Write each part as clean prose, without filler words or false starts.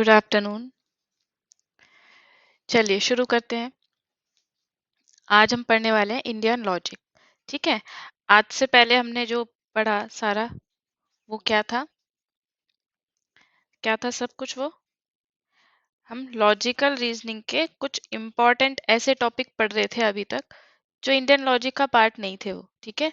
Good afternoon. चलिए शुरू करते हैं। आज हम पढ़ने वाले हैं इंडियन लॉजिक। ठीक है। आज से पहले हमने जो पढ़ा सारा, वो क्या था सब कुछ। वो हम लॉजिकल रीजनिंग के कुछ इम्पॉर्टेंट ऐसे टॉपिक पढ़ रहे थे अभी तक जो इंडियन लॉजिक का पार्ट नहीं थे वो। ठीक है।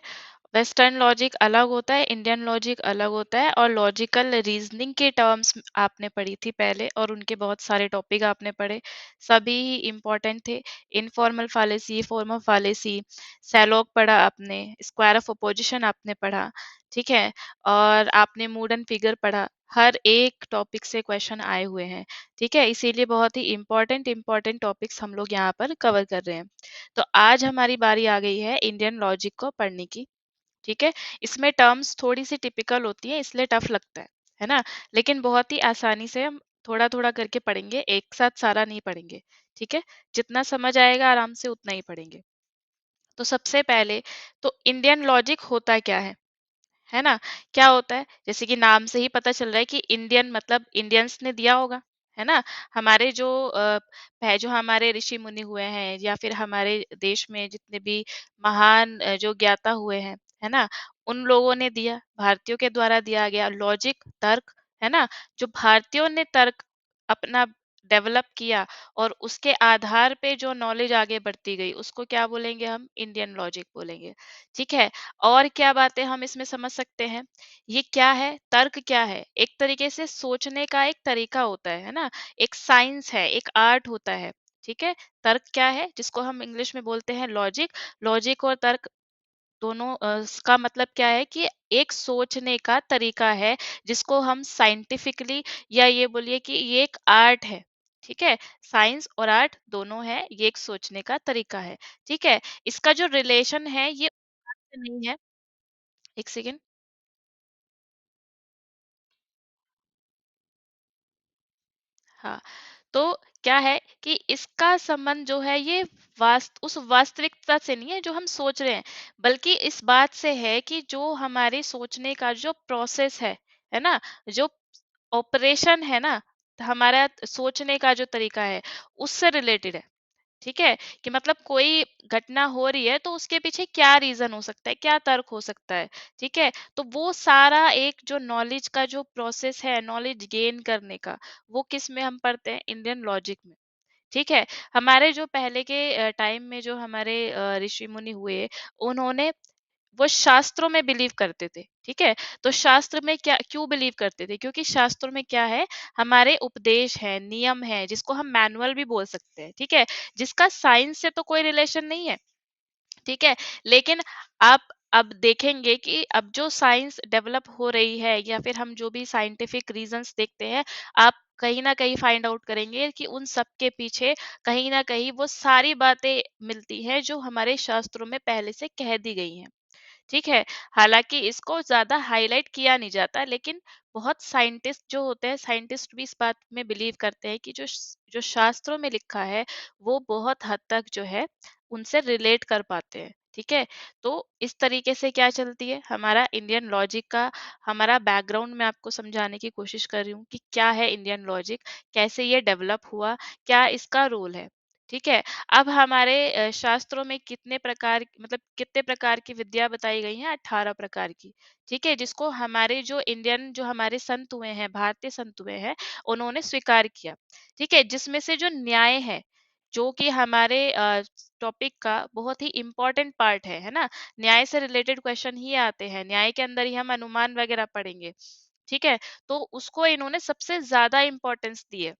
वेस्टर्न लॉजिक अलग होता है, इंडियन लॉजिक अलग होता है, और लॉजिकल रीजनिंग के टर्म्स आपने पढ़ी थी पहले, और उनके बहुत सारे टॉपिक आपने पढ़े, सभी ही इम्पोर्टेंट थे। इनफॉर्मल फालेसी, फॉर्मल फालेसी, सैलॉग पढ़ा आपने, स्क्वायर ऑफ अपोजिशन आपने पढ़ा। ठीक है। और आपने मूड एंड फिगर पढ़ा। हर एक टॉपिक से क्वेश्चन आए हुए हैं। ठीक है। इसीलिए बहुत ही इम्पोर्टेंट टॉपिक्स हम लोग यहाँ पर कवर कर रहे हैं। तो आज हमारी बारी आ गई है इंडियन लॉजिक को पढ़ने की। ठीक है। इसमें टर्म्स थोड़ी सी टिपिकल होती है, इसलिए टफ लगता है ना। लेकिन बहुत ही आसानी से हम थोड़ा थोड़ा करके पढ़ेंगे, एक साथ सारा नहीं पढ़ेंगे। ठीक है। जितना समझ आएगा आराम से उतना ही पढ़ेंगे। तो सबसे पहले, तो इंडियन लॉजिक होता क्या है ना। क्या होता है, जैसे कि नाम से ही पता चल रहा है कि इंडियन मतलब इंडियंस ने दिया होगा, है ना। हमारे जो हमारे ऋषि मुनि हुए हैं, या फिर हमारे देश में जितने भी महान जो ज्ञाता हुए हैं, है ना, उन लोगों ने दिया, भारतीयों के द्वारा दिया गया लॉजिक, तर्क, है ना। जो भारतीयों ने तर्क अपना डेवलप किया, और उसके आधार पे जो नॉलेज आगे बढ़ती गई, उसको क्या बोलेंगे हम, इंडियन लॉजिक बोलेंगे। ठीक है। और क्या बातें हम इसमें समझ सकते हैं, ये क्या है, तर्क क्या है, एक तरीके से सोचने का एक तरीका होता है ना, एक साइंस है, एक आर्ट होता है। ठीक है। तर्क क्या है, जिसको हम इंग्लिश में बोलते हैं लॉजिक। लॉजिक और तर्क दोनों का मतलब क्या है कि एक सोचने का तरीका है, जिसको हम साइंटिफिकली, या ये बोलिए कि ये एक आर्ट है। ठीक है। साइंस और आर्ट दोनों है, ये एक सोचने का तरीका है। ठीक है। इसका जो रिलेशन है ये नहीं है। एक सेकेंड। हाँ। तो क्या है कि इसका संबंध जो है ये उस वास्तविकता से नहीं है जो हम सोच रहे हैं, बल्कि इस बात से है कि जो हमारे सोचने का जो प्रोसेस है ना, जो ऑपरेशन है ना, हमारा सोचने का जो तरीका है, उससे रिलेटेड है। ठीक है। कि मतलब कोई घटना हो रही है तो उसके पीछे क्या रीजन हो सकता है, क्या तर्क हो सकता है। ठीक है। तो वो सारा एक जो नॉलेज का जो प्रोसेस है, नॉलेज गेन करने का, वो किस में हम पढ़ते हैं, इंडियन लॉजिक में। ठीक है। हमारे जो पहले के टाइम में जो हमारे ऋषि मुनि हुए, उन्होंने वो शास्त्रों में बिलीव करते थे। ठीक है। तो शास्त्र में क्या क्यों बिलीव करते थे, क्योंकि शास्त्रों में क्या है, हमारे उपदेश है, नियम है, जिसको हम मैनुअल भी बोल सकते हैं। ठीक है। जिसका साइंस से तो कोई रिलेशन नहीं है। ठीक है। लेकिन आप अब देखेंगे कि अब जो साइंस डेवलप हो रही है, या फिर हम जो भी साइंटिफिक रीजंस देखते हैं, आप कहीं ना कहीं फाइंड आउट करेंगे कि उन सब के पीछे कहीं ना कहीं वो सारी बातें मिलती हैं जो हमारे शास्त्रों में पहले से कह दी गई हैं। ठीक है। हालांकि इसको ज्यादा हाईलाइट किया नहीं जाता, लेकिन बहुत साइंटिस्ट जो होते हैं, साइंटिस्ट भी इस बात में बिलीव करते हैं कि जो शास्त्रों में लिखा है, वो बहुत हद तक जो है उनसे रिलेट कर पाते हैं। ठीक है। तो इस तरीके से क्या चलती है हमारा इंडियन लॉजिक का, हमारा बैकग्राउंड में आपको समझाने की कोशिश कर रही हूँ कि क्या है इंडियन लॉजिक, कैसे ये डेवलप हुआ, क्या इसका रोल है। ठीक है। अब हमारे शास्त्रों में कितने प्रकार की विद्या बताई गई हैं, 18 प्रकार की। ठीक है। जिसको हमारे जो हमारे संत हुए हैं, भारतीय संत हुए हैं, उन्होंने स्वीकार किया। ठीक है। जिसमें से जो न्याय है, जो कि हमारे टॉपिक का बहुत ही इम्पोर्टेंट पार्ट है ना। न्याय से रिलेटेड क्वेश्चन ही आते हैं, न्याय के अंदर ही हम अनुमान वगैरह पढ़ेंगे। ठीक है। तो उसको इन्होंने सबसे ज्यादा इम्पोर्टेंस दी है।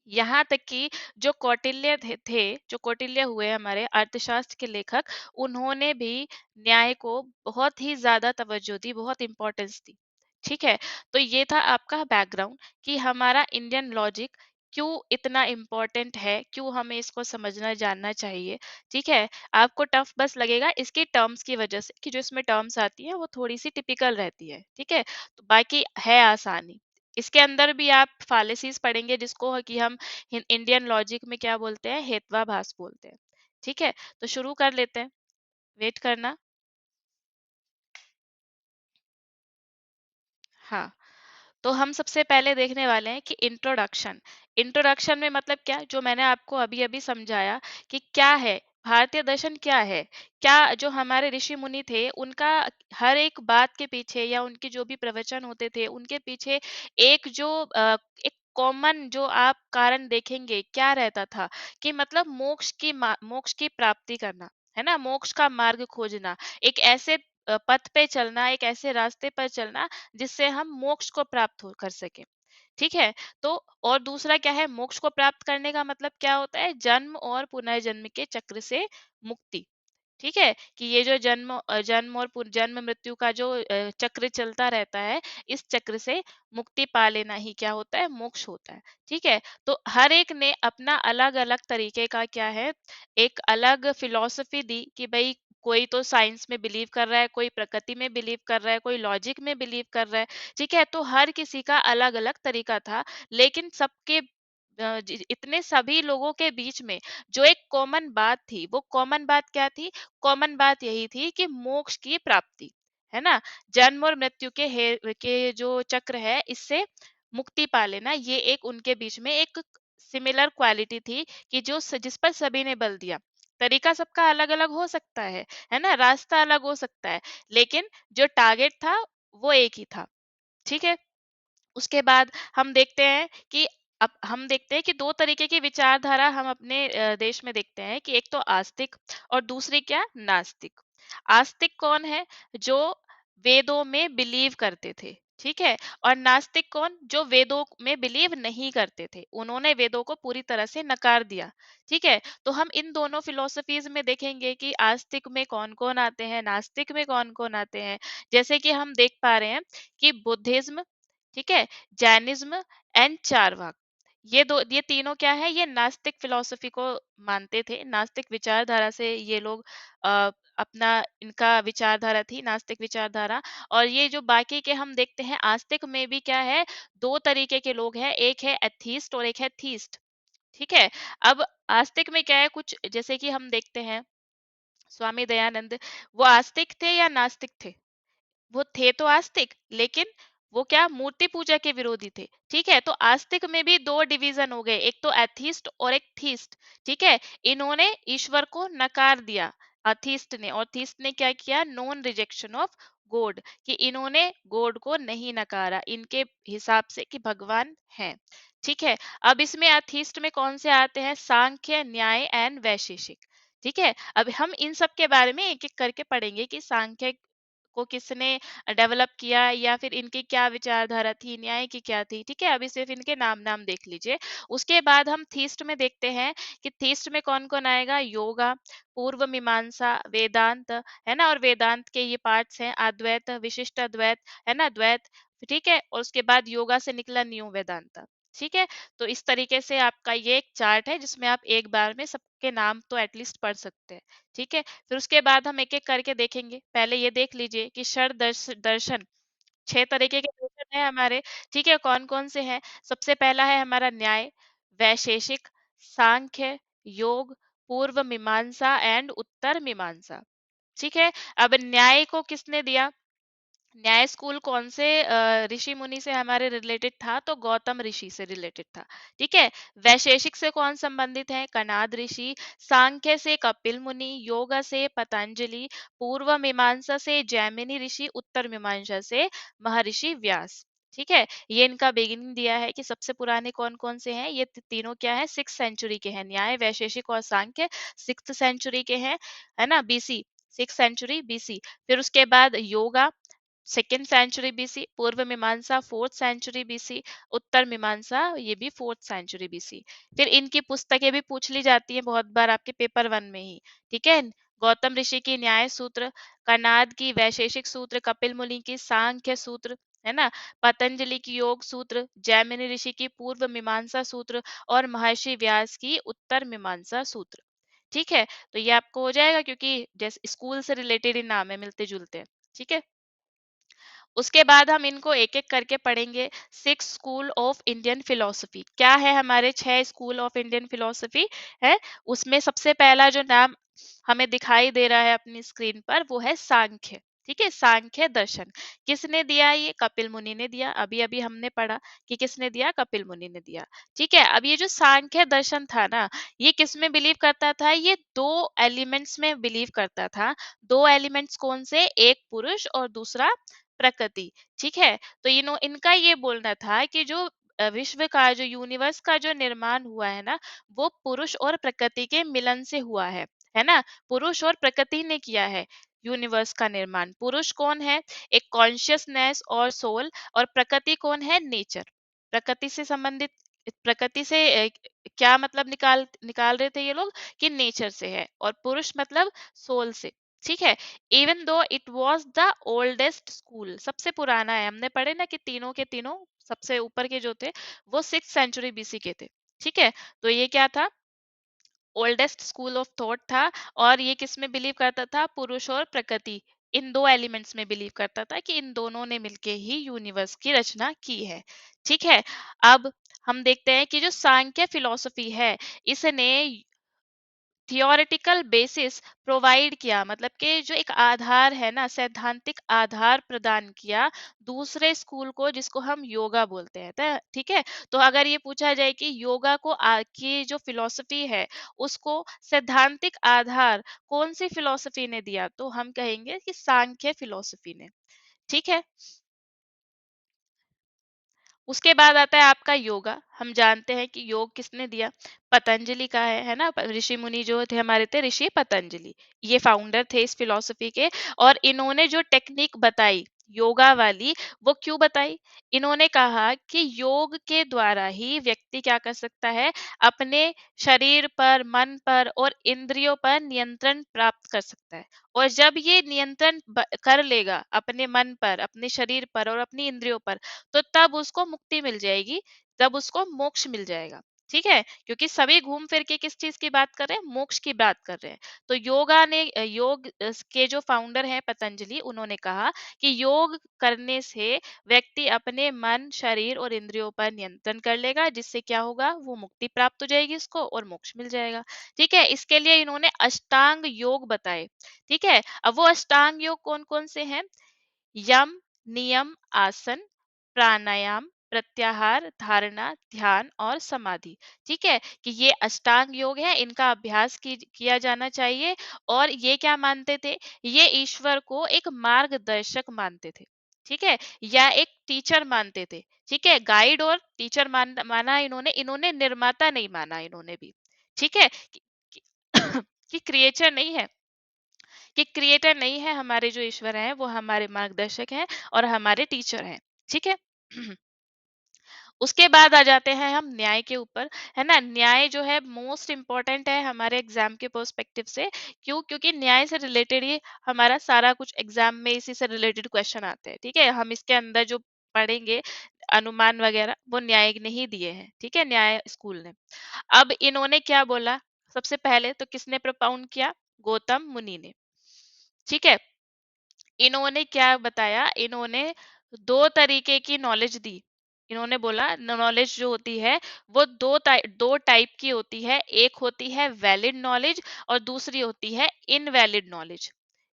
यहाँ तक कि जो कौटिल्य हुए हमारे अर्थशास्त्र के लेखक, उन्होंने भी न्याय को बहुत ही ज्यादा तवज्जो दी, बहुत इंपॉर्टेंस दी। ठीक है। तो ये था आपका बैकग्राउंड कि हमारा इंडियन लॉजिक क्यों इतना इम्पोर्टेंट है, क्यों हमें इसको समझना जानना चाहिए। ठीक है। आपको टफ बस लगेगा इसकी टर्म्स की वजह से, कि जो इसमें टर्म्स आती है वो थोड़ी सी टिपिकल रहती है। ठीक है। तो बाकी है आसानी। इसके अंदर भी आप फालेसीज पढ़ेंगे, जिसको कि हम इंडियन लॉजिक में क्या बोलते हैं, हेत्वाभास बोलते हैं। ठीक है। तो शुरू कर लेते हैं, वेट करना। हाँ। तो हम सबसे पहले देखने वाले हैं कि इंट्रोडक्शन। इंट्रोडक्शन में मतलब क्या, जो मैंने आपको अभी अभी समझाया कि क्या है भारतीय दर्शन, क्या है, क्या जो हमारे ऋषि मुनि थे उनका हर एक बात के पीछे या उनके जो भी प्रवचन होते थे उनके पीछे एक जो एक कॉमन जो आप कारण देखेंगे क्या रहता था, कि मतलब मोक्ष की प्राप्ति करना, है ना, मोक्ष का मार्ग खोजना, एक ऐसे पथ पे चलना, एक ऐसे रास्ते पर चलना जिससे हम मोक्ष को प्राप्त हो कर सके। ठीक है। तो और दूसरा क्या है, मोक्ष को प्राप्त करने का मतलब क्या होता है, जन्म और पुनर्जन्म के चक्र से मुक्ति। ठीक है, कि ये जो जन्म और जन्म मृत्यु का जो चक्र चलता रहता है, इस चक्र से मुक्ति पा लेना ही क्या होता है, मोक्ष होता है। ठीक है। तो हर एक ने अपना अलग अलग तरीके का क्या है, एक अलग फिलॉसफी दी कि भाई कोई तो साइंस में बिलीव कर रहा है, कोई प्रकृति में बिलीव कर रहा है, कोई लॉजिक में बिलीव कर रहा है। ठीक है, तो हर किसी का अलग अलग तरीका था, लेकिन सबके इतने सभी लोगों के बीच में जो एक कॉमन बात थी, वो कॉमन बात क्या थी, कॉमन बात यही थी कि मोक्ष की प्राप्ति, है ना, जन्म और मृत्यु के जो चक्र है इससे मुक्ति पा लेना, ये एक उनके बीच में एक सिमिलर क्वालिटी थी, कि जिस पर सभी ने बल दिया। तरीका सबका अलग अलग हो सकता है ना, रास्ता अलग हो सकता है, लेकिन जो टारगेट था वो एक ही था। ठीक है। उसके बाद हम देखते हैं कि अब हम देखते हैं कि दो तरीके की विचारधारा हम अपने देश में देखते हैं, कि एक तो आस्तिक और दूसरी क्या, नास्तिक। आस्तिक कौन है, जो वेदों में बिलीव करते थे। ठीक है। और नास्तिक कौन, जो वेदों में बिलीव नहीं करते थे, उन्होंने वेदों को पूरी तरह से नकार दिया। ठीक है। तो हम इन दोनों फिलोसफीज में देखेंगे कि आस्तिक में कौन कौन आते हैं, नास्तिक में कौन कौन आते हैं। जैसे कि हम देख पा रहे हैं कि बुद्धिज्म, ठीक है, जैनिज्म एंड चारवाक, ये तीनों क्या है, ये नास्तिक फिलॉसफी को मानते थे, नास्तिक विचारधारा से ये लोग अपना इनका विचारधारा थी, नास्तिक विचारधारा। और ये जो बाकी के हम देखते हैं आस्तिक में भी क्या है, दो तरीके के लोग हैं, एक है एथीस्ट और एक है थीस्ट। ठीक है। अब आस्तिक में क्या है, कुछ जैसे कि हम देखते हैं स्वामी दयानंद, वो आस्तिक थे या नास्तिक थे, वो थे तो आस्तिक, लेकिन वो क्या, मूर्ति पूजा के विरोधी थे। ठीक है। तो आस्तिक में भी दो डिवीजन हो गए, एक तो एथीस्ट और एक थीस्ट। ठीक है। इन्होंने ईश्वर को नकार दिया, अथीस्ट ने, और थीस्ट ने क्या किया, नॉन रिजेक्शन ऑफ गॉड, कि इन्होंने गॉड को नहीं नकारा इनके हिसाब से कि भगवान है। ठीक है। अब इसमें अथीस्ट में कौन से आते हैं, सांख्य, न्याय एंड वैशेषिक। ठीक है। अब हम इन सब के बारे में एक एक करके पढ़ेंगे कि सांख्य को किसने डेवलप किया, या फिर इनकी क्या विचारधारा थी, न्याय की क्या थी। ठीक है। अभी सिर्फ इनके नाम नाम देख लीजिए। उसके बाद हम थीस्ट में देखते हैं कि थीस्ट में कौन कौन आएगा, योगा, पूर्व मीमांसा, वेदांत, है ना, और वेदांत के ये पार्ट्स हैं, अद्वैत, विशिष्ट अद्वैत, है ना, द्वैत। ठीक है। और उसके बाद योगा से निकला न्यू वेदांत। ठीक है। तो इस तरीके से आपका ये एक चार्ट है जिसमें आप एक बार में सबके नाम तो एटलीस्ट पढ़ सकते हैं। ठीक है। फिर उसके बाद हम एक एक करके देखेंगे। पहले ये देख लीजिए कि दर्शन, छह तरीके के दर्शन है हमारे। ठीक है। कौन कौन से हैं, सबसे पहला है हमारा न्याय, वैशेषिक, सांख्य, योग, पूर्व मीमांसा एंड उत्तर मीमांसा। ठीक है। अब न्याय को किसने दिया, न्याय स्कूल कौन से ऋषि मुनि से हमारे रिलेटेड था, तो गौतम ऋषि से रिलेटेड था। ठीक है। वैशेषिक से कौन संबंधित है, कनाद ऋषि, सांख्य से कपिल मुनि, योग से पतंजलि, पूर्व मीमांसा से जैमिनी ऋषि, उत्तर मीमांसा से महर्षि व्यास। ठीक है। ये इनका बिगिनिंग दिया है कि सबसे पुराने कौन कौन से हैं, ये तीनों क्या है, 6th सेंचुरी के हैं, न्याय, वैशेषिक और सांख्य 6th सेंचुरी के हैं, है ना, बीसी, 6th सेंचुरी बीसी। फिर उसके बाद योगा 2nd सेंचुरी बीसी, पूर्व मीमांसा 4th सेंचुरी बीसी, उत्तर मीमांसा ये भी 4th सेंचुरी बीसी। फिर इनकी पुस्तकें भी पूछ ली जाती हैं बहुत बार आपके पेपर 1 में ही। ठीक है। गौतम ऋषि की न्याय सूत्र, कनाद की वैशेषिक सूत्र, कपिल मुनि की सांख्य सूत्र, है ना, पतंजलि की योग सूत्र, जैमिनी ऋषि की पूर्व मीमांसा सूत्र, और महर्षि व्यास की उत्तर मीमांसा सूत्र। ठीक है। तो ये आपको हो जाएगा, क्योंकि जैसे स्कूल से रिलेटेड ही नाम है, मिलते जुलते। ठीक है। उसके बाद हम इनको एक एक करके पढ़ेंगे। 6 स्कूल ऑफ इंडियन फिलोसफी, क्या है, हमारे 6 स्कूल ऑफ इंडियन फिलोसफी है। उसमें सबसे पहला जो नाम हमें दिखाई दे रहा है अपनी स्क्रीन पर, वो है सांख्य। ठीक है, सांख्य दर्शन किसने दिया? ये कपिल मुनि ने दिया। अभी अभी हमने पढ़ा कि किसने दिया? कपिल मुनि ने दिया। ठीक है, अब ये जो सांख्य दर्शन था ना, ये किस में बिलीव करता था? ये दो एलिमेंट्स में बिलीव करता था। दो एलिमेंट्स कौन से? एक पुरुष और दूसरा प्रकृति। ठीक है, तो इनका ये बोलना था कि जो विश्व का, जो यूनिवर्स का जो निर्माण हुआ है ना, वो पुरुष और प्रकृति के मिलन से हुआ है ना? पुरुष और प्रकृति ने किया है यूनिवर्स का निर्माण। पुरुष कौन है? एक कॉन्शियसनेस और सोल, और प्रकृति कौन है? नेचर। प्रकृति से संबंधित, प्रकृति से क्या मतलब निकाल निकाल रहे थे ये लोग कि नेचर से है, और पुरुष मतलब सोल से। ठीक है, even though it was the oldest school, सबसे पुराना है। हमने पढ़े ना कि तीनों के तीनों सबसे ऊपर के जो थे वो 6th सेंचुरी बीसी के थे। ठीक है, तो ये क्या था? ओल्डेस्ट स्कूल ऑफ थॉट था। और ये किस में बिलीव करता था? पुरुष और प्रकृति, इन दो एलिमेंट्स में बिलीव करता था कि इन दोनों ने मिलके ही यूनिवर्स की रचना की है। ठीक है, अब हम देखते हैं कि जो सांख्य फिलॉसफी है, इसने थियोरेटिकल बेसिस प्रोवाइड किया, मतलब कि जो एक आधार है ना, सैद्धांतिक आधार प्रदान किया दूसरे स्कूल को, जिसको हम योगा बोलते हैं। ठीक है, तो अगर ये पूछा जाए कि योगा को की जो फिलॉसफी है, उसको सैद्धांतिक आधार कौन सी फिलॉसफी ने दिया, तो हम कहेंगे कि सांख्य फिलॉसफी ने। ठीक है, उसके बाद आता है आपका योगा। हम जानते हैं कि योग किसने दिया? पतंजलि का है ना? ऋषि मुनि जो थे हमारे, थे ऋषि पतंजलि, ये फाउंडर थे इस फिलॉसफी के। और इन्होंने जो टेक्निक बताई योगा वाली, वो क्यों बताई? इन्होंने कहा कि योग के द्वारा ही व्यक्ति क्या कर सकता है? अपने शरीर पर, मन पर और इंद्रियों पर नियंत्रण प्राप्त कर सकता है। और जब ये नियंत्रण कर लेगा अपने मन पर, अपने शरीर पर और अपनी इंद्रियों पर, तो तब उसको मुक्ति मिल जाएगी, तब उसको मोक्ष मिल जाएगा। ठीक है, क्योंकि सभी घूम फिर के किस चीज की बात कर रहे हैं? मोक्ष की बात कर रहे हैं। तो योगा ने योग के जो फाउंडर हैं पतंजलि, उन्होंने कहा कि योग करने से व्यक्ति अपने मन, शरीर और इंद्रियों पर नियंत्रण कर लेगा, जिससे क्या होगा? वो मुक्ति प्राप्त हो जाएगी उसको, और मोक्ष मिल जाएगा। ठीक है, इसके लिए इन्होंने अष्टांग योग बताए। ठीक है, अब वो अष्टांग योग कौन कौन से हैं? यम, नियम, आसन, प्राणायाम, प्रत्याहार, धारणा, ध्यान और समाधि। ठीक है, कि ये अष्टांग योग है, इनका अभ्यास किया जाना चाहिए। और ये क्या मानते थे? ये ईश्वर को एक मार्गदर्शक मानते थे। ठीक है, या एक टीचर मानते थे। ठीक है, गाइड और टीचर माना इन्होंने, इन्होंने निर्माता नहीं माना इन्होंने भी। ठीक है, कि, कि क्रिएचर नहीं है, कि क्रिएटर नहीं है हमारे जो ईश्वर हैं, वो हमारे मार्गदर्शक हैं और हमारे टीचर हैं। ठीक है। उसके बाद आ जाते हैं हम न्याय के ऊपर, है ना? न्याय जो है मोस्ट इम्पोर्टेंट है हमारे एग्जाम के पर्सपेक्टिव से। क्यों? क्योंकि न्याय से रिलेटेड ही हमारा सारा कुछ एग्जाम में इसी से रिलेटेड क्वेश्चन आते हैं। ठीक है, हम इसके अंदर जो पढ़ेंगे अनुमान वगैरह, वो न्याय ने ही दिए हैं। ठीक है, न्याय स्कूल ने। अब इन्होंने क्या बोला? सबसे पहले तो किसने प्रोपाउंड किया? गौतम मुनि ने। ठीक है, इन्होंने क्या बताया? इन्होंने दो तरीके की नॉलेज दी। इन्होंने बोला नॉलेज जो होती है वो दो टाइप की होती है। एक होती है वैलिड नॉलेज और दूसरी होती है इनवैलिड नॉलेज।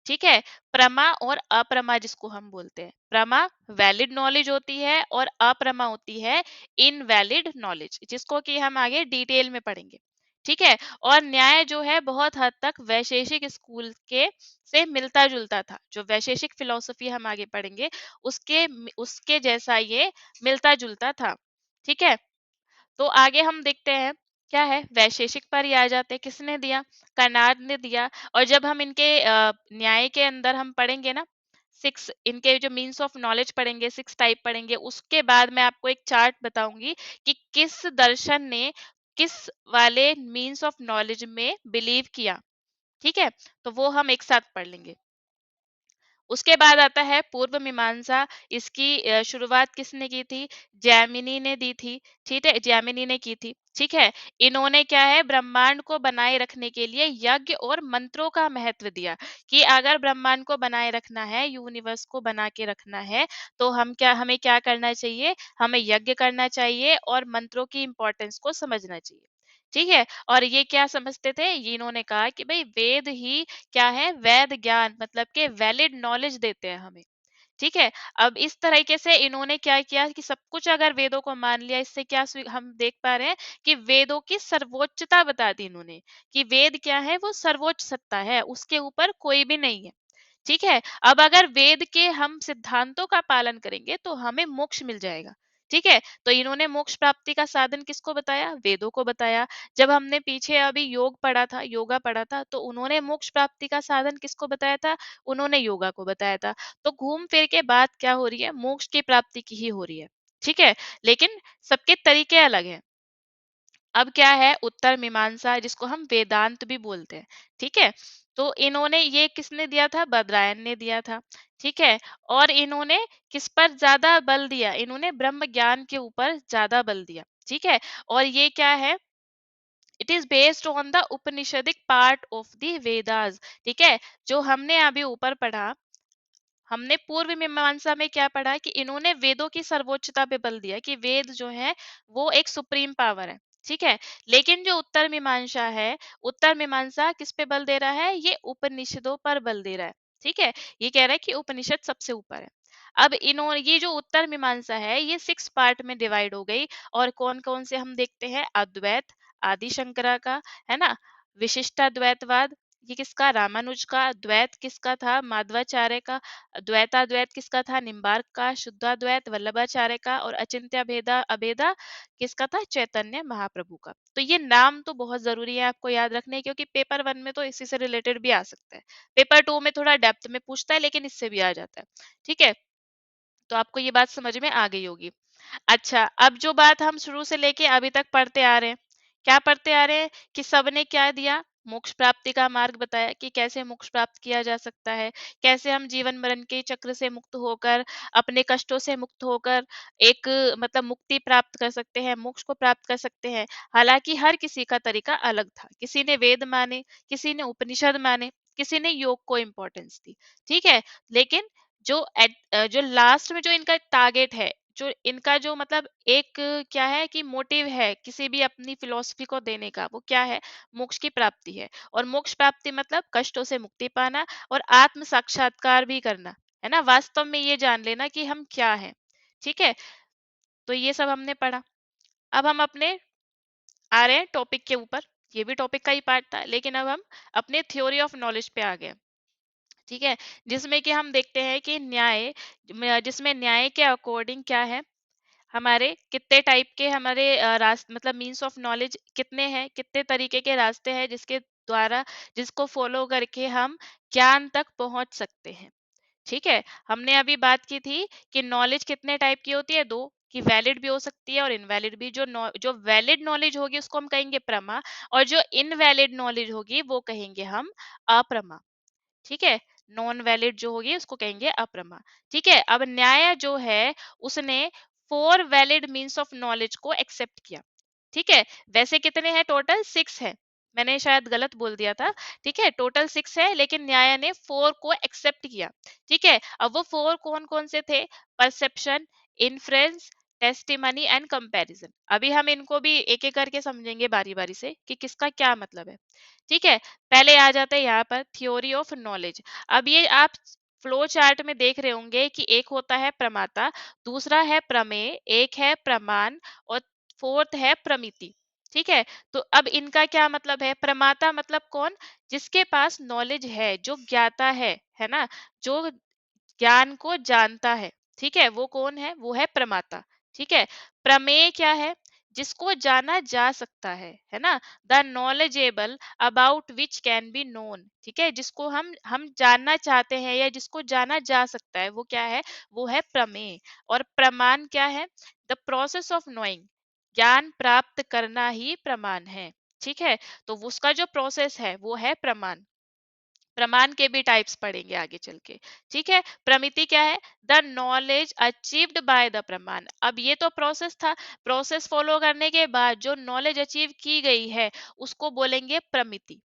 ठीक है, प्रमा और अप्रमा जिसको हम बोलते हैं। प्रमा वैलिड नॉलेज होती है और अप्रमा होती है इनवैलिड नॉलेज, जिसको कि हम आगे डिटेल में पढ़ेंगे। ठीक है, और न्याय जो है बहुत हद तक वैशेषिक स्कूल के से मिलता जुलता था। जो वैशेषिक फिलॉसफी हम आगे पढ़ेंगे, उसके उसके जैसा ये मिलता जुलता था। ठीक है, तो आगे हम देखते हैं क्या है। वैशेषिक पर ही आ जाते हैं। किसने दिया? कर्नाड ने दिया। और जब हम इनके न्याय के अंदर हम पढ़ेंगे ना, 6 इनके जो मीन्स ऑफ नॉलेज पढ़ेंगे, 6 टाइप पढ़ेंगे, उसके बाद मैं आपको एक चार्ट बताऊंगी कि किस दर्शन ने किस वाले मीन्स ऑफ नॉलेज में बिलीव किया। ठीक है, तो वो हम एक साथ पढ़ लेंगे। उसके बाद आता है पूर्व मीमांसा। इसकी शुरुआत किसने की थी? जैमिनी ने दी थी। ठीक है, जैमिनी ने की थी। ठीक है, इन्होंने क्या है? ब्रह्मांड को बनाए रखने के लिए यज्ञ और मंत्रों का महत्व दिया, कि अगर ब्रह्मांड को बनाए रखना है, यूनिवर्स को बना के रखना है, तो हमें क्या करना चाहिए? हमें यज्ञ करना चाहिए और मंत्रों की इंपॉर्टेंस को समझना चाहिए। ठीक है। और ये क्या समझते थे, ये इन्होंने कहा कि भाई वेद ही क्या है, वैध ज्ञान मतलब के वैलिड नॉलेज देते हैं हमें। ठीक है। अब इस तरीके से इन्होंने क्या किया कि सब कुछ अगर वेदों को मान लिया, इससे क्या हम देख पा रहे हैं कि वेदों की सर्वोच्चता बता दी इन्होंने, कि वेद क्या है, वो सर्वोच्च सत्ता है, उसके ऊपर कोई भी नहीं है। ठीक है। अब अगर वेद के हम सिद्धांतों का पालन करेंगे तो हमें मोक्ष मिल जाएगा। ठीक है। तो इन्होंने मोक्ष प्राप्ति का साधन किसको बताया, वेदों को बताया। जब हमने पीछे अभी योग पढ़ा था, योगा पढ़ा था, तो उन्होंने मोक्ष प्राप्ति का साधन किसको बताया था, उन्होंने योगा को बताया था। तो घूम फिर के बात क्या हो रही है, मोक्ष की प्राप्ति की ही हो रही है। ठीक है। लेकिन सबके तरीके अलग हैं। अब क्या है, उत्तर मीमांसा जिसको हम वेदांत भी बोलते हैं। ठीक है। तो इन्होंने ये किसने दिया था, बद्रायन ने दिया था। ठीक है। और इन्होंने किस पर ज्यादा बल दिया, इन्होंने ब्रह्म ज्ञान के ऊपर ज्यादा बल दिया। ठीक है। और ये क्या है, it is based on the Upanishadic part of the Vedas. ठीक है। जो हमने अभी ऊपर पढ़ा, हमने पूर्व मीमांसा में क्या पढ़ा कि इन्होंने वेदों की सर्वोच्चता पे बल दिया कि वेद जो है वो एक सुप्रीम पावर है। ठीक है। लेकिन जो उत्तर मीमांसा है, उत्तर मीमांसा किस पे बल दे रहा है, ये उपनिषदों पर बल दे रहा है। ठीक है। ये कह रहा है कि उपनिषद सबसे ऊपर है। अब इन्होंने ये जो उत्तर मीमांसा है ये 6 पार्ट में डिवाइड हो गई। और कौन कौन से हम देखते हैं, अद्वैत आदि शंकरा का, है ना, विशिष्टाद्वैतवाद ये किसका, रामानुज का, द्वैत किसका था, माधवाचार्य का, द्वैताद्वैत किसका था, निम्बार्क का, शुद्धाद्वैत वल्लभाचार्य का, और अचिंत्य अभेदा अभेदा किसका था, चैतन्य महाप्रभु का। तो ये नाम तो बहुत जरूरी है आपको याद रखने, क्योंकि पेपर 1 में तो इसी से रिलेटेड भी आ सकता है, पेपर 2 में थोड़ा डेप्थ में पूछता है, लेकिन इससे भी आ जाता है। ठीक है। तो आपको ये बात समझ में आ गई होगी। अच्छा, अब जो बात हम शुरू से लेके अभी तक पढ़ते आ रहे हैं, क्या पढ़ते आ रहे हैं कि सबने क्या दिया, मोक्ष प्राप्ति का मार्ग बताया कि कैसे मोक्ष प्राप्त किया जा सकता है, कैसे हम जीवन मरण के चक्र से मुक्त होकर, अपने कष्टों से मुक्त होकर एक मतलब मुक्ति प्राप्त कर सकते हैं, मोक्ष को प्राप्त कर सकते हैं। हालांकि हर किसी का तरीका अलग था, किसी ने वेद माने, किसी ने उपनिषद माने, किसी ने योग को इम्पोर्टेंस दी। ठीक है। लेकिन जो लास्ट में जो इनका टारगेट है, जो इनका जो मतलब एक क्या है कि मोटिव है किसी भी अपनी फिलॉसफी को देने का, वो क्या है, मोक्ष की प्राप्ति है। और मोक्ष प्राप्ति मतलब कष्टों से मुक्ति पाना और आत्म साक्षात्कार भी करना, है ना, वास्तव में ये जान लेना कि हम क्या हैं। ठीक है। तो ये सब हमने पढ़ा। अब हम अपने आ रहे हैं टॉपिक के ऊपर। ये भी टॉपिक का ही पार्ट था, लेकिन अब हम अपने थ्योरी ऑफ नॉलेज पे आ गए। ठीक है। जिसमें कि हम देखते हैं कि न्याय, जिसमें न्याय के अकॉर्डिंग क्या है, हमारे कितने टाइप के हमारे रास्ते मतलब मीन्स ऑफ नॉलेज कितने हैं, कितने तरीके के रास्ते हैं जिसके द्वारा, जिसको फॉलो करके हम ज्ञान तक पहुंच सकते हैं। ठीक है। हमने अभी बात की थी कि नॉलेज कितने टाइप की होती है, दो, कि वैलिड भी हो सकती है और इनवैलिड भी। जो वैलिड नॉलेज होगी उसको हम कहेंगे प्रमा, और जो इनवैलिड नॉलेज होगी वो कहेंगे हम अप्रमा। ठीक है। नॉन वैलिड जो होगी उसको कहेंगे अप्रमा। ठीक है। अब न्याय जो है उसने 4 वैलिड मीन्स ऑफ नॉलेज को एक्सेप्ट किया। ठीक है। वैसे कितने हैं, टोटल 6 है, मैंने शायद गलत बोल दिया था। ठीक है। टोटल 6 है, लेकिन न्याय ने 4 को एक्सेप्ट किया। ठीक है। अब वो 4 कौन कौन से थे, perception, inference, testimony and comparison. अभी हम इनको भी एक एक करके समझेंगे बारी बारी से कि किसका क्या मतलब है। ठीक है। पहले आ जाते हैं यहाँ पर थ्योरी ऑफ नॉलेज। अब ये आप फ्लो चार्ट में देख रहे होंगे कि एक होता है प्रमाता, दूसरा है प्रमेय, एक है प्रमाण, और फोर्थ है प्रमिति। ठीक है। तो अब इनका क्या मतलब है, प्रमाता मतलब कौन, जिसके पास नॉलेज है, जो ज्ञाता है ना, जो ज्ञान को जानता है। ठीक है। वो कौन है, वो है प्रमाता। ठीक है। प्रमेय क्या है, जिसको जाना जा सकता है ना, the knowledgeable about which can be known. ठीक है। जिसको हम जानना चाहते हैं या जिसको जाना जा सकता है, वो क्या है, वो है प्रमेय। और प्रमाण क्या है, द प्रोसेस ऑफ नोइंग, ज्ञान प्राप्त करना ही प्रमाण है। ठीक है। तो उसका जो प्रोसेस है वो है प्रमाण। प्रमाण के भी टाइप्स पढ़ेंगे आगे चल के। ठीक है। प्रमिति क्या है, the knowledge achieved by the प्रमाण। अब ये तो प्रोसेस था, प्रोसेस फॉलो करने के बाद जो नॉलेज अचीव की गई है उसको बोलेंगे प्रमिति।